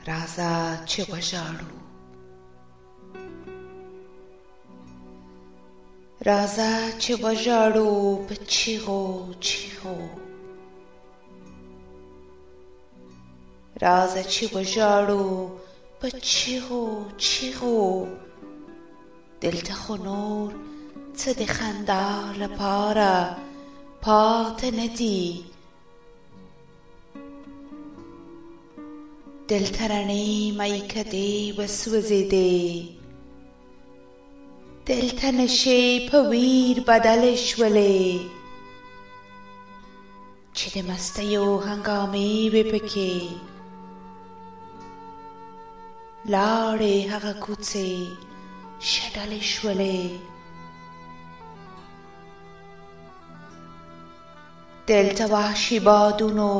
راځه چې وژاړو، راځه چې وژاړو په چیغو چیغو، راځه چې وژاړو په چیغو چیغو. دلته خو نور څه د خندا لپاره پاته نه دي، دلته رڼې میکدې وسوځېدې، دلته نشې په ویر بدلې شولې، چې د مستیو هنګامې وې پکې. لاړې هغه کوڅې شډلې شولې، دلته وحشي بادونو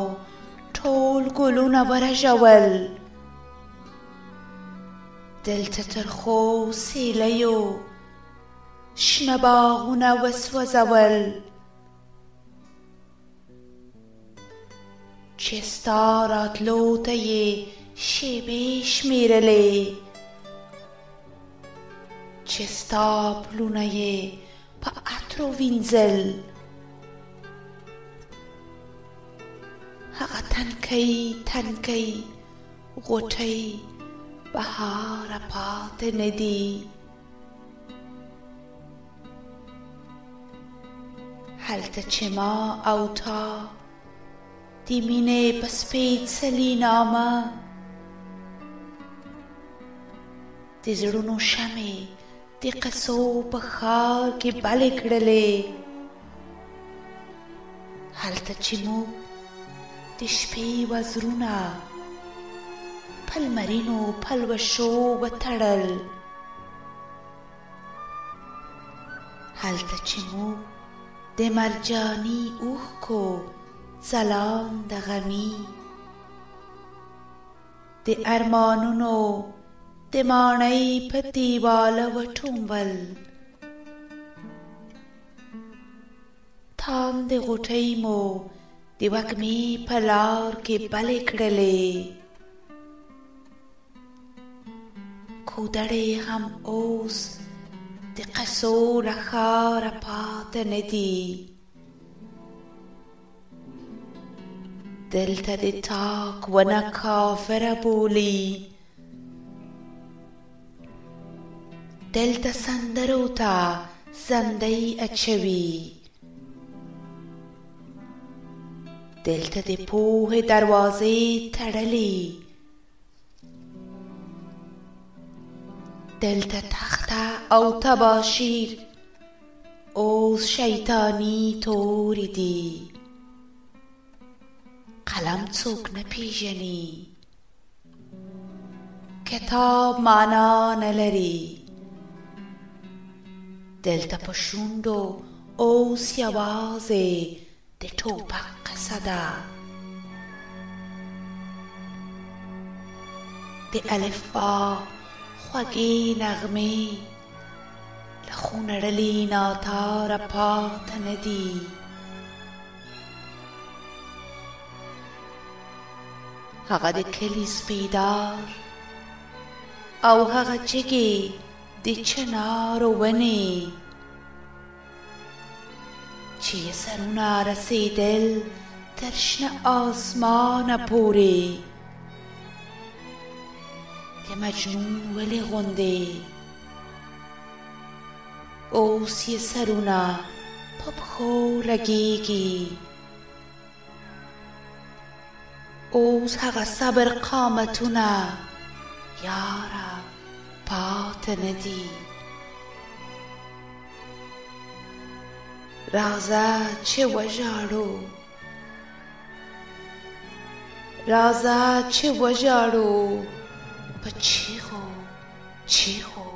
ټول ګلونه ورژول، دلته ترخو سیلیو شنه باغونه وسوځول، چې ستا راتلو ته یې شېبې شمېرلې، چې ستا پلونه یې په عطرو وینځل. هغه تنکۍ تنکۍ غوټۍ بهاره پاته نه دي، هلته چې ما او تا د مینې په سپېڅلي نامه د زړونو شمې د قصو په ښار کې بلې کړلې، هلته چې موږ د شپې وزرونه په لمرینو پلوشو وتړل، هلته چې موږ د مرجاني اوښکو ځلانده غمي د ارمانونو د ماڼۍ په دیواله وټومبل. تاندې غوټۍ مو د وږمې په لار کې بلې کړلې، کودړې هم اوس د قصو له ښاره پاته نه دي، دلته د تاک ونه کافره بولي، دلته سندرو ته زندۍ اچوي، دلته د پوهې دروازې تړلي، دلته تخته او تباشیر اوس شیطانی تورې دي، قلم څوک نه پیژني، کتاب معنا نه لري، دلته په شونډو اوس یوازې د ټوپک قصه ده، د الفبا خوږې نغمې له خونه ړلې ناتاره پاته نه دي، هغه د کلي سپېدار او هغه جګې د چنارو ونې چې یې سرونه رسېدل تر شنه آسمانه پورې، د مجنون ولې غوندې اوس یې سرونه په پښو لګېږي، اوس هغه صبر قامتونه یاره پاته نه دي. راځه چې وژاړو، راځه چې وژاړو په چیغو چیغو.